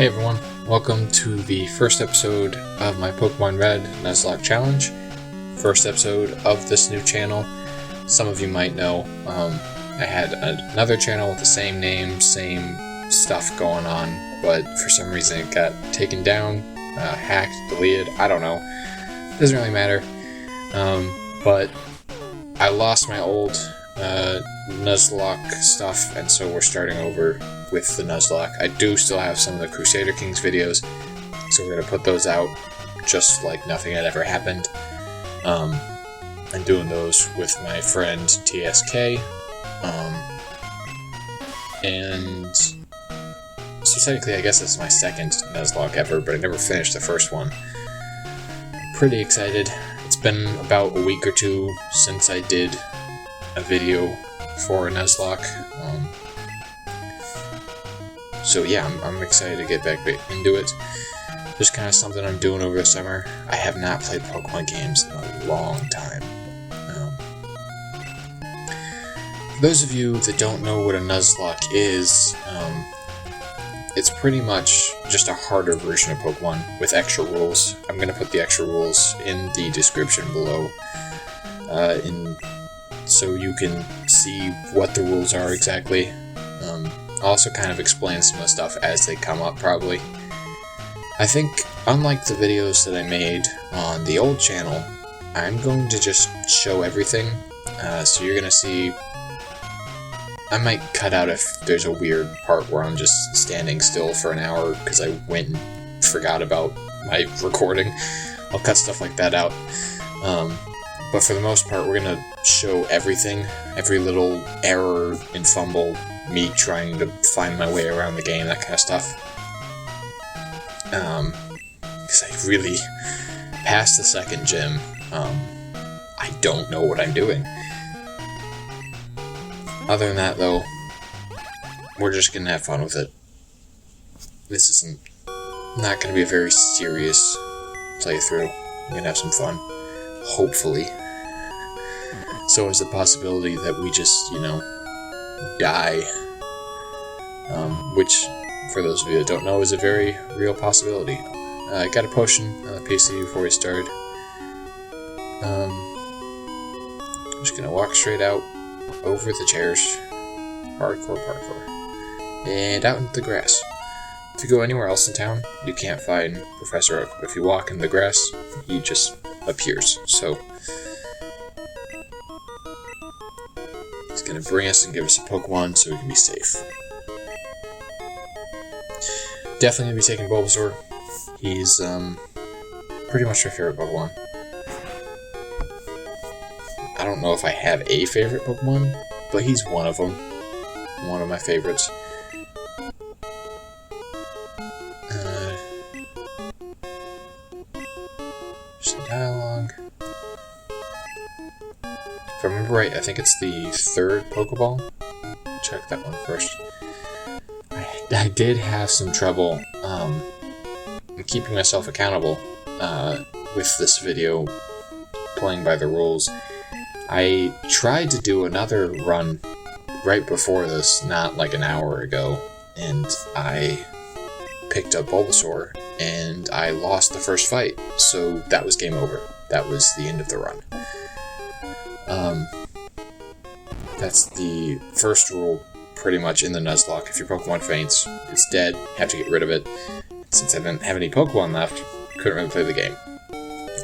Hey everyone, welcome to the first episode of my Pokemon Red Nuzlocke Challenge. First episode of this new channel. Some of you might know, I had another channel with the same name, same stuff going on, but for some reason it got taken down, hacked, deleted, I don't know. Doesn't really matter. But I lost my old Nuzlocke stuff, and so we're starting over with the Nuzlocke. I do still have some of the Crusader Kings videos, so we're going to put those out just like nothing had ever happened. I'm doing those with my friend TSK, and so technically I guess this is my second Nuzlocke ever, but I never finished the first one. Pretty excited. It's been about a week or two since I did a video for a Nuzlocke. So yeah, I'm excited to get back into it. Just kind of something I'm doing over the summer. I have not played Pokemon games in a long time. For those of you that don't know what a Nuzlocke is, it's pretty much just a harder version of Pokemon with extra rules. I'm going to put the extra rules in the description below, so you can see what the rules are exactly. I'll also kind of explain some of the stuff as they come up, probably. I think, unlike the videos that I made on the old channel, I'm going to just show everything. So you're going to see... I might cut out if there's a weird part where I'm just standing still for an hour because I went and forgot about my recording. I'll cut stuff like that out. But for the most part, we're going to show everything. Every little error and fumble, me trying to find my way around the game, that kind of stuff. Because I really, past the second gym, I don't know what I'm doing. Other than that, though, we're just going to have fun with it. This isn't not going to be a very serious playthrough. We're going to have some fun. Hopefully. So is the possibility that we just, die. Which, for those of you that don't know, is a very real possibility. I got a potion on the PC before we started. I'm just gonna walk straight out, over the chairs, parkour, and out into the grass. If you go anywhere else in town, you can't find Professor Oak. If you walk in the grass, he just appears. So he's gonna bring us and give us a Pokemon so we can be safe. Definitely gonna be taking Bulbasaur. He's pretty much my favorite Pokemon. I don't know if I have a favorite Pokemon, but he's one of them. One of my favorites. Some dialogue. If I remember right, I think it's the third Pokeball. Check that one first. I did have some trouble keeping myself accountable with this video, playing by the rules. I tried to do another run right before this, not like an hour ago, and I picked up Bulbasaur, and I lost the first fight, so that was game over. That was the end of the run. That's the first rule pretty much in the Nuzlocke. If your Pokemon faints, it's dead, you have to get rid of it. Since I didn't have any Pokemon left, couldn't really play the game.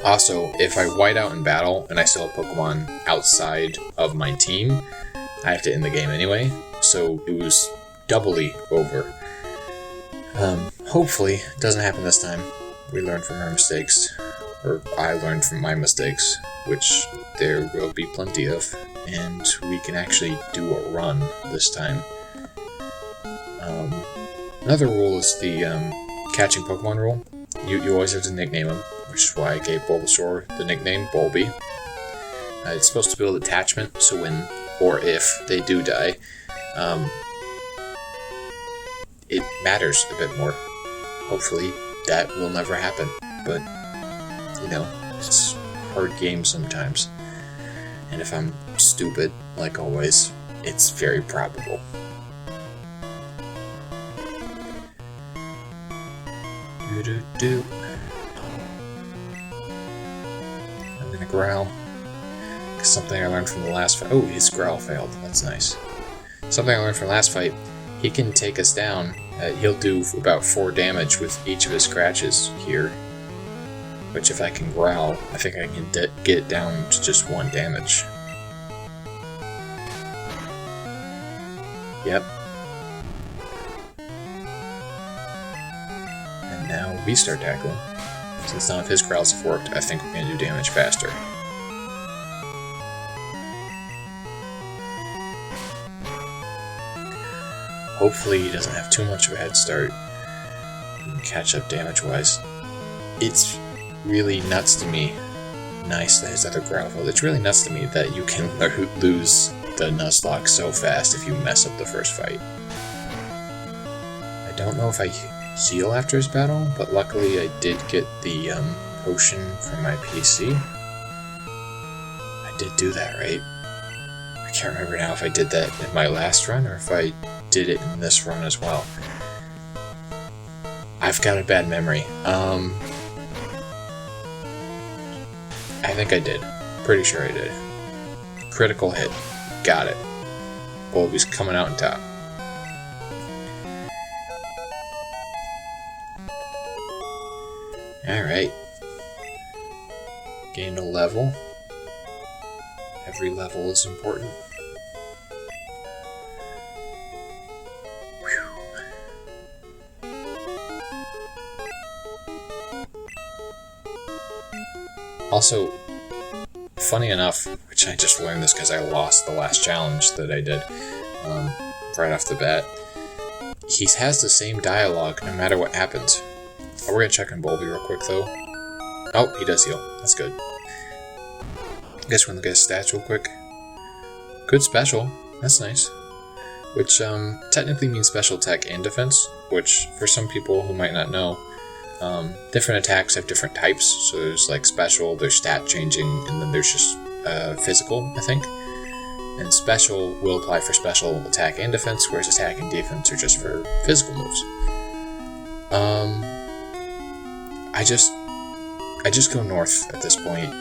Also, if I white out in battle and I still have Pokemon outside of my team, I have to end the game anyway, so it was doubly over. Hopefully, it doesn't happen this time. We learn from our mistakes, or I learned from my mistakes, which there will be plenty of, and we can actually do a run this time. Another rule is the catching Pokemon rule. You always have to nickname them, which is why I gave Bulbasaur the nickname Bulby. It's supposed to build attachment, so when or if they do die, it matters a bit more. Hopefully that will never happen, but it's a hard game sometimes. And if I'm stupid, like always, it's very probable. Do. I'm gonna growl. Something I learned from the last fight. Oh, his growl failed. That's nice. Something I learned from last fight. He can take us down. He'll do about 4 damage with each of his scratches here. Which, if I can growl, I think I can get it down to just 1 damage. Yep. And now we start tackling. Since none of his growls have worked, I think we're going to do damage faster. Hopefully he doesn't have too much of a head start. We can catch up damage-wise. It's really nuts to me. Nice that his other growl failed. It's really nuts to me that you can lose the Nuzlocke so fast if you mess up the first fight. I don't know if I heal after his battle, but luckily I did get the potion from my PC. I did do that, right? I can't remember now if I did that in my last run or if I did it in this run as well. I've got a bad memory. I think I did. Pretty sure I did. Critical hit. Got it. Bulby's coming out on top. Alright. Gained a level. Every level is important. Also, funny enough, which I just learned this because I lost the last challenge that I did right off the bat, he has the same dialogue no matter what happens. Oh, we're going to check on Bulby real quick though. Oh, he does heal. That's good. I guess we're going to look at his stats real quick. Good special. That's nice. Which technically means special attack and defense, which for some people who might not know, different attacks have different types. So there's like special, there's stat changing, and then there's just physical, I think. And special will apply for special attack and defense, whereas attack and defense are just for physical moves. I just go north at this point,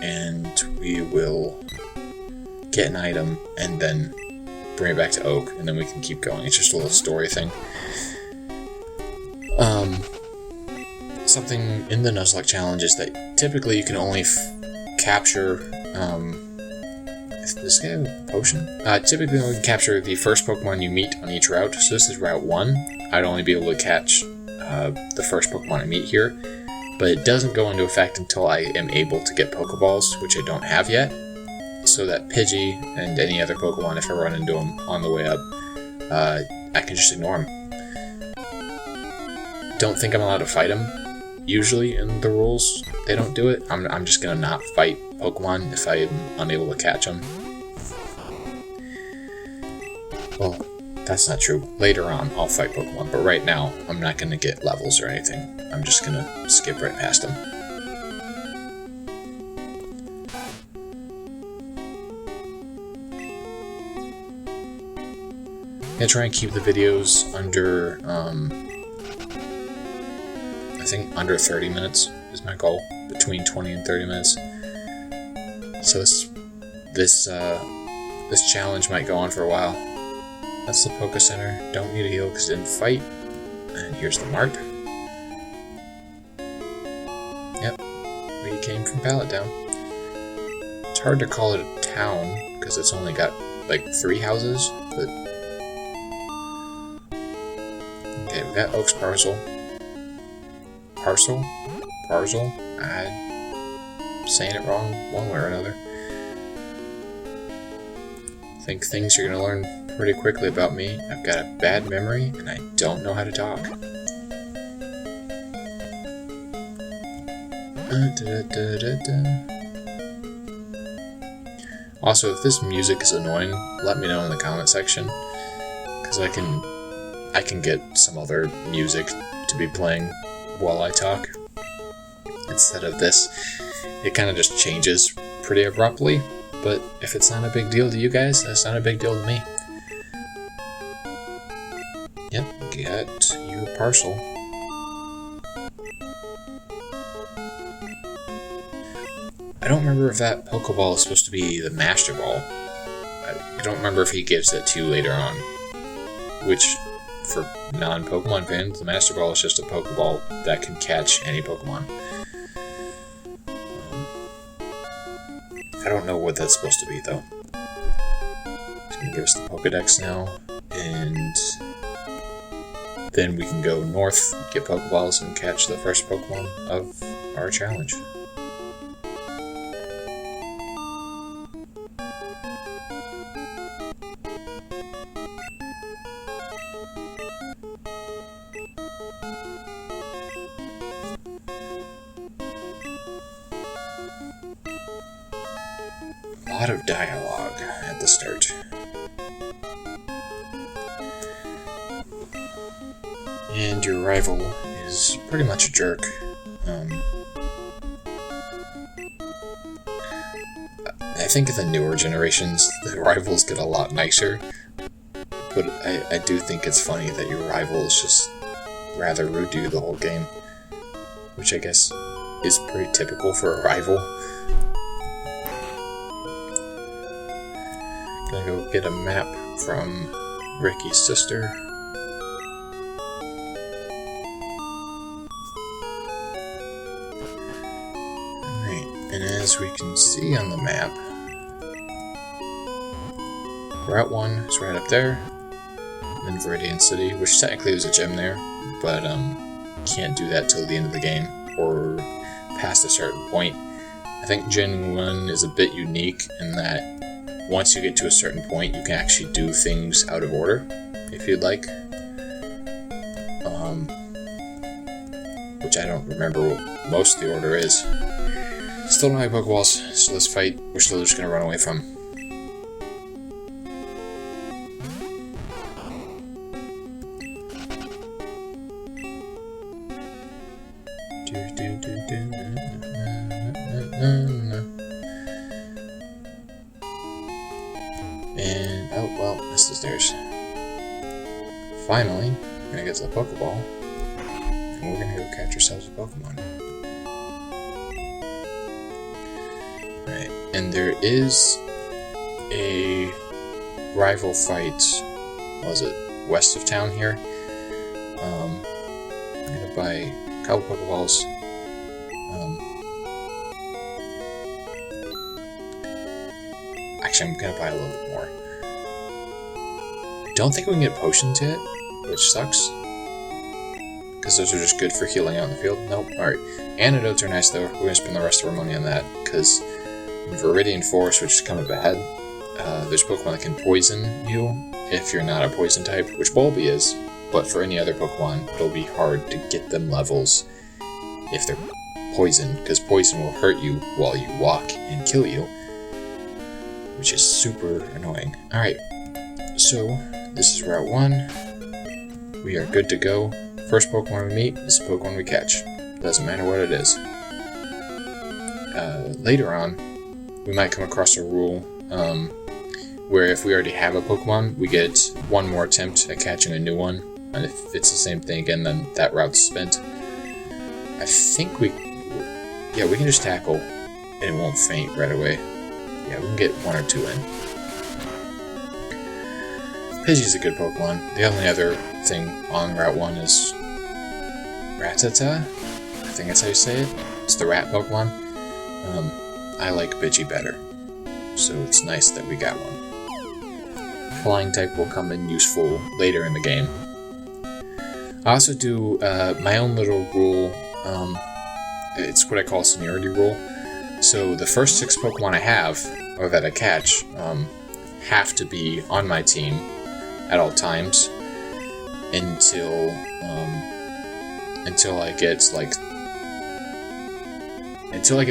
and we will get an item and then bring it back to Oak, and then we can keep going. It's just a little story thing. Something in the Nuzlocke challenge is that typically you can only capture, this guy have a potion? Typically you only capture the first Pokemon you meet on each route, so this is Route 1. I'd only be able to catch the first Pokemon I meet here, but it doesn't go into effect until I am able to get Pokeballs, which I don't have yet, so that Pidgey and any other Pokemon, if I run into them on the way up, I can just ignore them. Don't think I'm allowed to fight them. Usually in the rules, they don't do it. I'm just gonna not fight Pokemon if I'm unable to catch them. Well, that's not true. Later on, I'll fight Pokemon, but right now, I'm not gonna get levels or anything. I'm just gonna skip right past them. I'm gonna try and keep the videos under, I think under 30 minutes is my goal, between 20 and 30 minutes. So this challenge might go on for a while. That's the Poké Center. Don't need a heal because it didn't fight. And here's the Mart. Yep, we came from Pallet Down. It's hard to call it a town because it's only got like 3 houses, but okay, we got Oak's parcel. Parcel? I'm saying it wrong one way or another. I think things you're gonna learn pretty quickly about me. I've got a bad memory and I don't know how to talk. Also, if this music is annoying, let me know in the comment section, because I can get some other music to be playing while I talk instead of this. It kind of just changes pretty abruptly, but if it's not a big deal to you guys, that's not a big deal to me. Yep, get your parcel. I don't remember if that Pokeball is supposed to be the Master Ball. I don't remember if he gives it to you later on. Which, for non-Pokemon fans, the Master Ball is just a Pokeball that can catch any Pokemon. I don't know what that's supposed to be, though. It's going to give us the Pokedex now, and then we can go north, get Pokeballs, and catch the first Pokemon of our challenge. A lot of dialogue at the start. And your rival is pretty much a jerk. I think in the newer generations, the rivals get a lot nicer. But I do think it's funny that your rival is just rather rude to you the whole game. Which I guess is pretty typical for a rival. Gonna go get a map from Ricky's sister. Alright, and as we can see on the map, Route 1 is right up there, in Viridian City, which technically there's a gym there, but can't do that till the end of the game, or past a certain point. I think Gen 1 is a bit unique in that once you get to a certain point, you can actually do things out of order, if you'd like. Which I don't remember what most of the order is. Still don't have Pokeballs, so this fight we're still just going to run away from. And, oh, well, missed the stairs. Finally, we're gonna get to the Pokeball, and we're gonna go catch ourselves a Pokemon. Right, and there is a rival fight, was it west of town here? I'm gonna buy a couple Pokeballs. Actually, I'm gonna buy a little bit more. I don't think we can get potions yet, which sucks. Because those are just good for healing out in the field. Nope. Alright. Antidotes are nice though. We're gonna spend the rest of our money on that. Because in Viridian Forest, which is coming up ahead, there's Pokemon that can poison you if you're not a poison type, which Bulby is. But for any other Pokemon, it'll be hard to get them levels if they're poisoned. Because poison will hurt you while you walk and kill you. Which is super annoying. Alright, so this is Route 1. We are good to go. First Pokemon we meet is the Pokemon we catch. Doesn't matter what it is. Later on, we might come across a rule where if we already have a Pokemon, we get one more attempt at catching a new one. And if it's the same thing again, then that route's spent. I think we can just tackle and it won't faint right away. Yeah, we can get one or two in. Pidgey's a good Pokemon. The only other thing on Route 1 is Rattata. I think that's how you say it. It's the rat Pokemon. I like Pidgey better, so it's nice that we got one. Flying type will come in useful later in the game. I also do my own little rule. It's what I call Seniority Rule. So the first 6 Pokemon I have, or that I catch, have to be on my team at all times until I get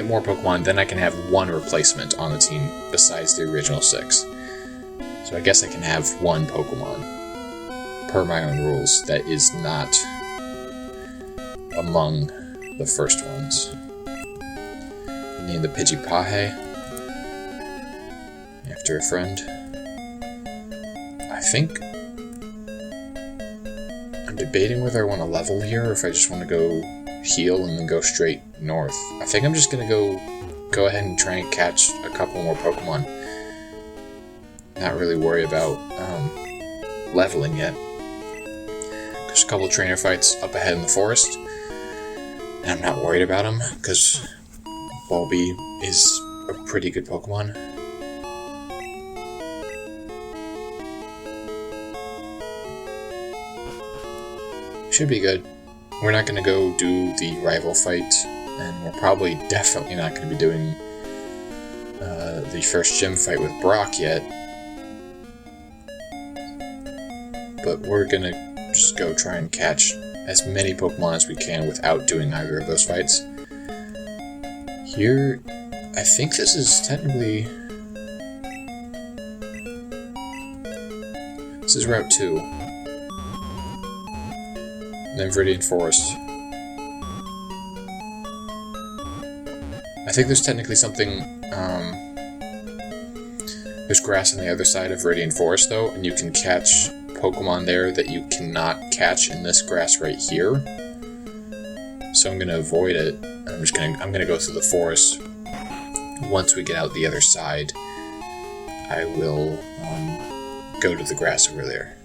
more Pokemon. Then I can have one replacement on the team besides the original 6. So I guess I can have one Pokemon per my own rules that is not among the first ones. Name the Pidgepahe after a friend. I think I'm debating whether I want to level here or if I just want to go heal and then go straight north. I think I'm just going to go ahead and try and catch a couple more Pokemon. Not really worry about leveling yet. There's a couple trainer fights up ahead in the forest, and I'm not worried about them because Bulby is a pretty good Pokemon. Should be good. We're not going to go do the rival fight, and we're probably definitely not going to be doing the first gym fight with Brock yet. But we're going to just go try and catch as many Pokemon as we can without doing either of those fights. Here, I think this is technically... This is Route 2. And then Viridian Forest. I think there's technically something, there's grass on the other side of Viridian Forest though, and you can catch Pokemon there that you cannot catch in this grass right here. So I'm gonna avoid it. I'm gonna go through the forest. Once we get out the other side, I will go to the grass over there.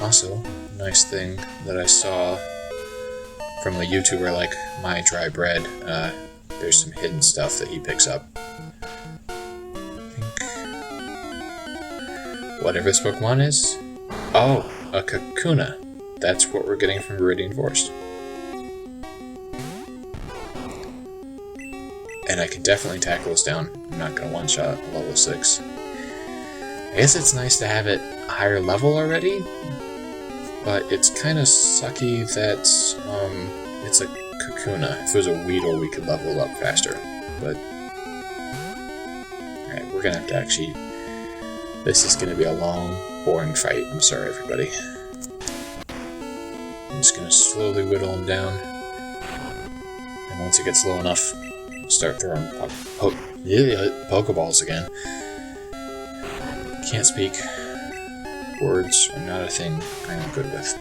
Also, nice thing that I saw from a YouTuber like My Dry Bread, there's some hidden stuff that he picks up. I think whatever this Pokemon is. Oh, a Kakuna. That's what we're getting from Viridian Forest. And I can definitely tackle this down. I'm not going to one-shot a level 6. I guess it's nice to have it higher level already, but it's kind of sucky that it's a Kakuna. If it was a Weedle, we could level it up faster. But alright, we're going to have to actually... This is going to be a long, boring fight. I'm sorry, everybody. I'm just going to slowly whittle him down. And once it gets low enough, I'll start throwing Pokeballs again. Can't speak. Words are not a thing I'm good with.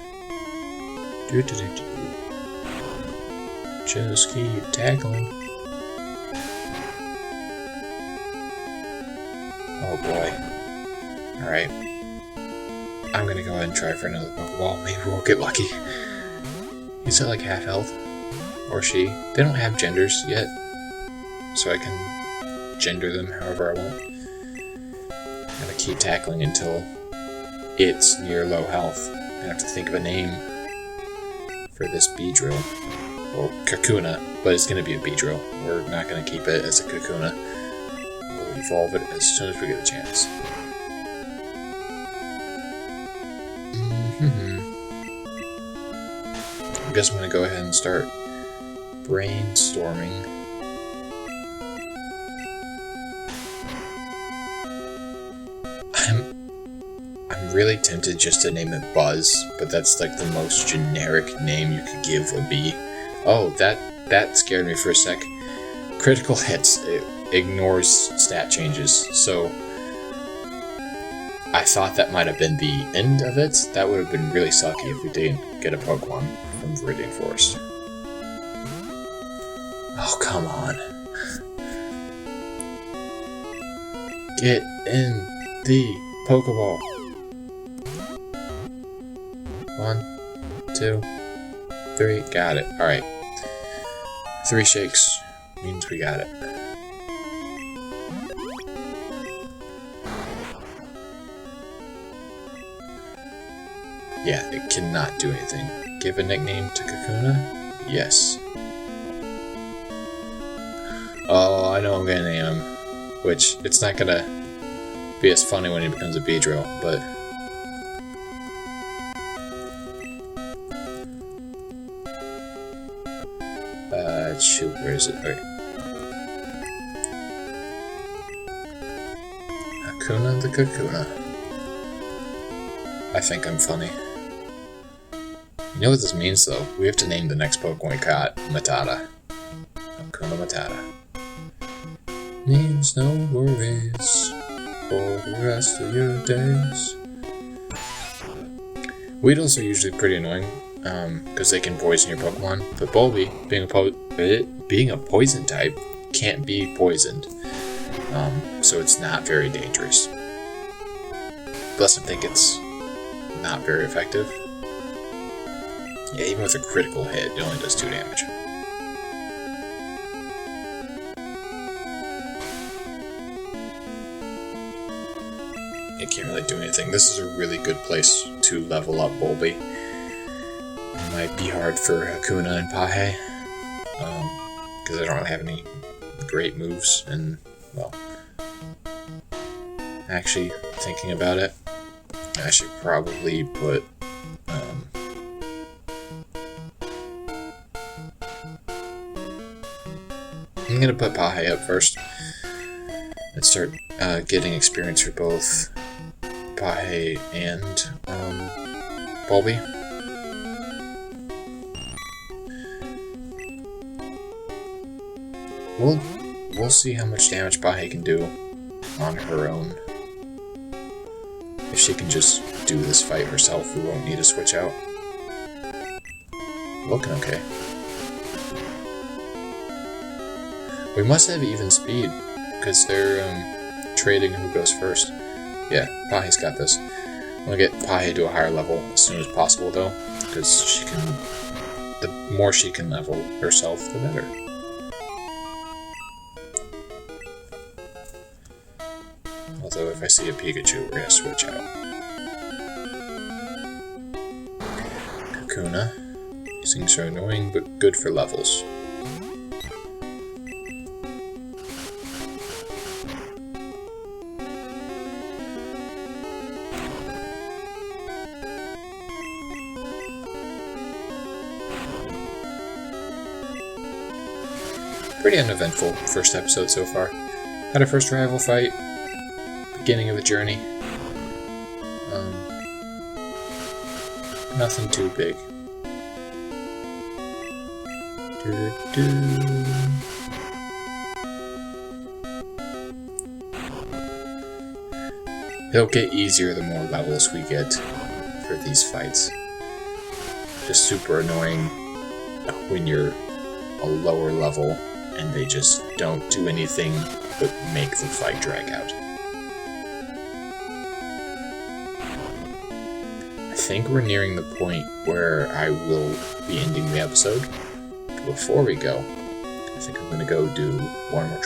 Just keep tackling. Oh boy. Alright. I'm gonna go ahead and try for another Pokeball. Maybe we'll get lucky. He's at like half health. Or she. They don't have genders yet. So I can gender them however I want. I'm gonna keep tackling until it's near low health. I have to think of a name for this Beedrill. Or Kakuna, but it's going to be a Beedrill. We're not going to keep it as a Kakuna. We'll evolve it as soon as we get the chance. I guess I'm going to go ahead and start brainstorming. I'm really tempted just to name it Buzz, but that's like the most generic name you could give a bee. Oh, that scared me for a sec. Critical hits. It ignores stat changes, so I thought that might have been the end of it. That would have been really sucky if we didn't get a Pokemon from Viridian Forest. Oh, come on. Get in the Pokeball. 1, 2, 3. Got it. Alright. 3 shakes means we got it. Yeah, it cannot do anything. Give a nickname to Kakuna? Yes. Oh, I know I'm gonna name him. Which, it's not gonna be as funny when he becomes a Beedrill, but... shoot, where is it? Okay. Hakuna the Kakuna. I think I'm funny. You know what this means, though? We have to name the next Pokemon we caught Matata. Hakuna Matata. Means no worries for the rest of your days. Weedles are usually pretty annoying, because they can poison your Pokemon, but Bulby, being a poison type, can't be poisoned, so it's not very dangerous. Plus, I think it's not very effective. Yeah, even with a critical hit, it only does 2 damage. It can't really do anything. This is a really good place to level up Bulby. It might be hard for Hakuna and Pahe, because I don't really have any great moves, and, well, actually, thinking about it, I should probably put, I'm gonna put Pahe up first, and start getting experience for both Pahe and Bulby. We'll see how much damage Pahe can do on her own. If she can just do this fight herself, we won't need to switch out. Looking okay. We must have even speed, because they're trading who goes first. Yeah, Pahe's got this. I'm gonna get Pahe to a higher level as soon as possible, though, because she can. The more she can level herself, the better. Although, if I see a Pikachu, we're gonna switch out. Kakuna. These things are annoying, but good for levels. Pretty uneventful first episode so far. Had our first rival fight, beginning of a journey. Nothing too big. It'll get easier the more levels we get for these fights. Just super annoying when you're a lower level and they just don't do anything but make the fight drag out. I think we're nearing the point where I will be ending the episode. Before we go, I think I'm going to go do one more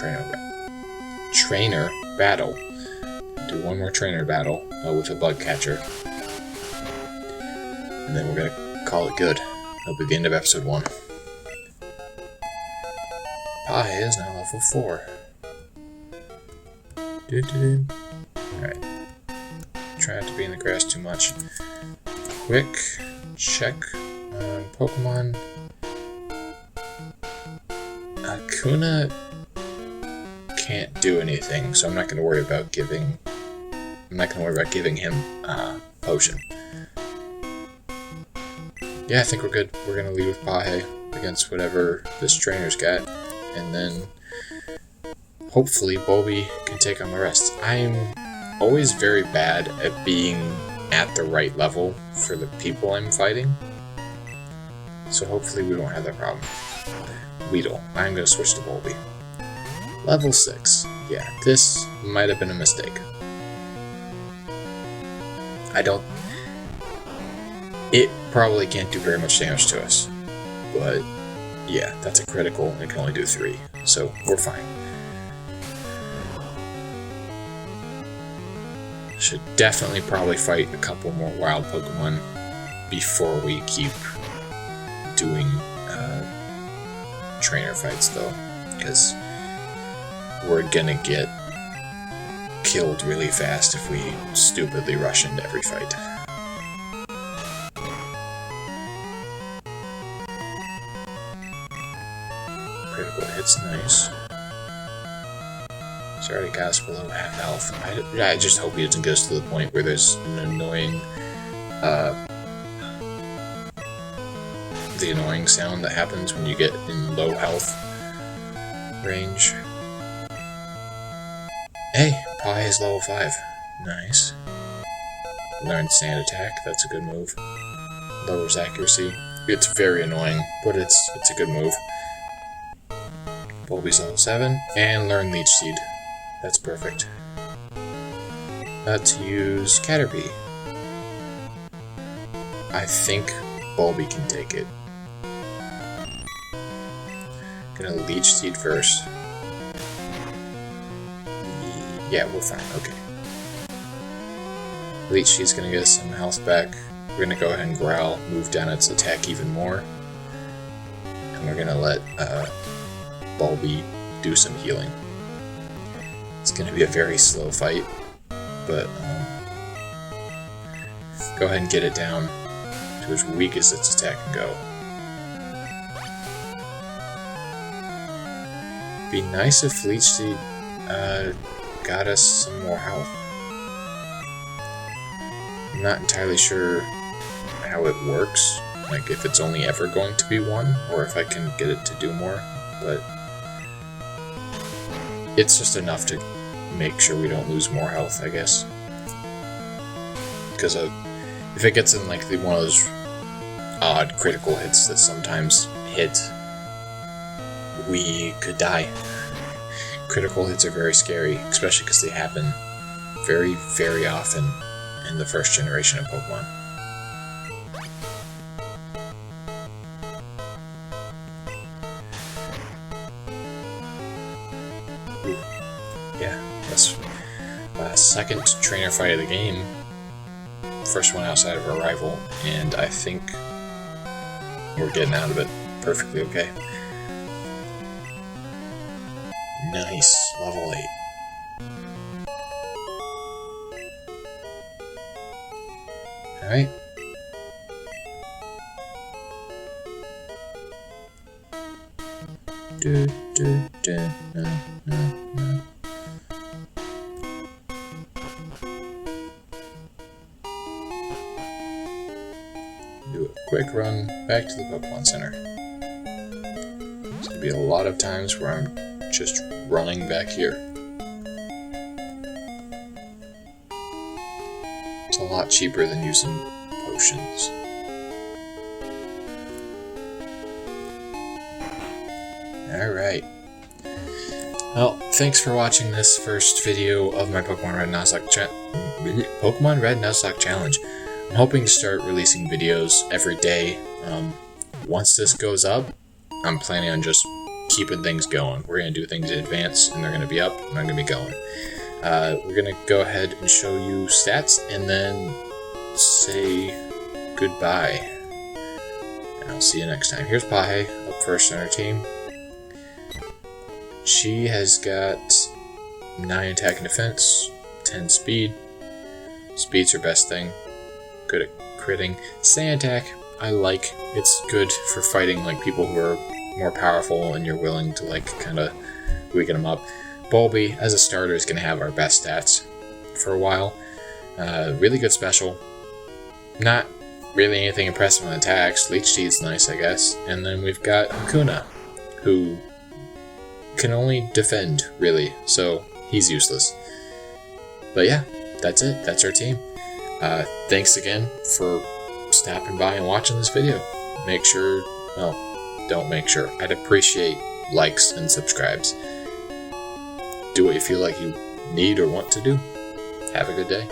trainer battle. Do one more trainer battle with a bug catcher. And then we're going to call it good. That'll be the end of episode 1. Pahe is now level 4. Alright. Try not to be in the grass too much. Quick check on Pokemon. Hakuna can't do anything, so I'm not going to worry about giving him a potion. Yeah, I think we're good. We're going to lead with Pahe against whatever this trainer's got, and then hopefully Bulby can take on the rest. I'm always very bad at being at the right level for the people I'm fighting, so hopefully we won't have that problem. Weedle. I'm going to switch to Bulby. Level 6. Yeah, this might have been a mistake. It probably can't do very much damage to us. But, yeah, that's a critical, and it can only do 3. So, we're fine. Should definitely probably fight a couple more wild Pokemon before we keep doing trainer fights, though, because we're gonna get killed really fast if we stupidly rush into every fight. Critical hit's nice. He's already got us below half health. I just hope he doesn't get us to the point where there's an annoying the annoying sound that happens when you get in low health range. Hey, Pahe is level 5. Nice. learn Sand Attack. That's a good move. Lowers accuracy. It's very annoying, but it's a good move. Bulby's level 7, and learn Leech Seed. That's perfect. To use Caterpie. I think Bulby can take it. Gonna Leech Seed first. Yeah, we're fine, okay. Leech Seed's gonna get us some health back. We're gonna go ahead and Growl, move down its attack even more. And we're gonna let Bulby do some healing. It's gonna be a very slow fight, but go ahead and get it down to as weak as its attack can go. Be nice if Leech Seed got us some more health. I'm not entirely sure how it works, like if it's only ever going to be one, or if I can get it to do more, but it's just enough to make sure we don't lose more health, I guess. Because if it gets in like one of those odd critical hits that sometimes hit, we could die. Critical hits are very scary, especially because they happen very, very often in the first generation of Pokemon. Ooh. Yeah, that's second trainer fight of the game. First one outside of our rival, and I think we're getting out of it perfectly okay. Nice, level 8. Alright. Do a quick run back to the Pokemon Center. There's gonna be a lot of times where I'm just running back here. It's a lot cheaper than using potions. Alright. Well, thanks for watching this first video of my Pokemon Red Nuzlocke Challenge. I'm hoping to start releasing videos every day. Once this goes up, I'm planning on just keeping things going. We're going to do things in advance, and they're going to be up, and I'm going to be going. We're going to go ahead and show you stats, and then say goodbye. And I'll see you next time. Here's Pahe, up first on our team. She has got 9 attack and defense, 10 speed. Speed's her best thing. Good at critting. Sand attack, I like. It's good for fighting like people who are more powerful and you're willing to like kind of weaken them up. Bulby, as a starter, is going to have our best stats for a while. Really good special. Not really anything impressive on attacks. Leech Seed's nice, I guess. And then we've got Hakuna, who can only defend, really, so he's useless. But yeah, that's it. That's our team. Thanks again for stopping by and watching this video. Make sure, well, don't make sure. I'd appreciate likes and subscribes. Do what you feel like you need or want to do. Have a good day.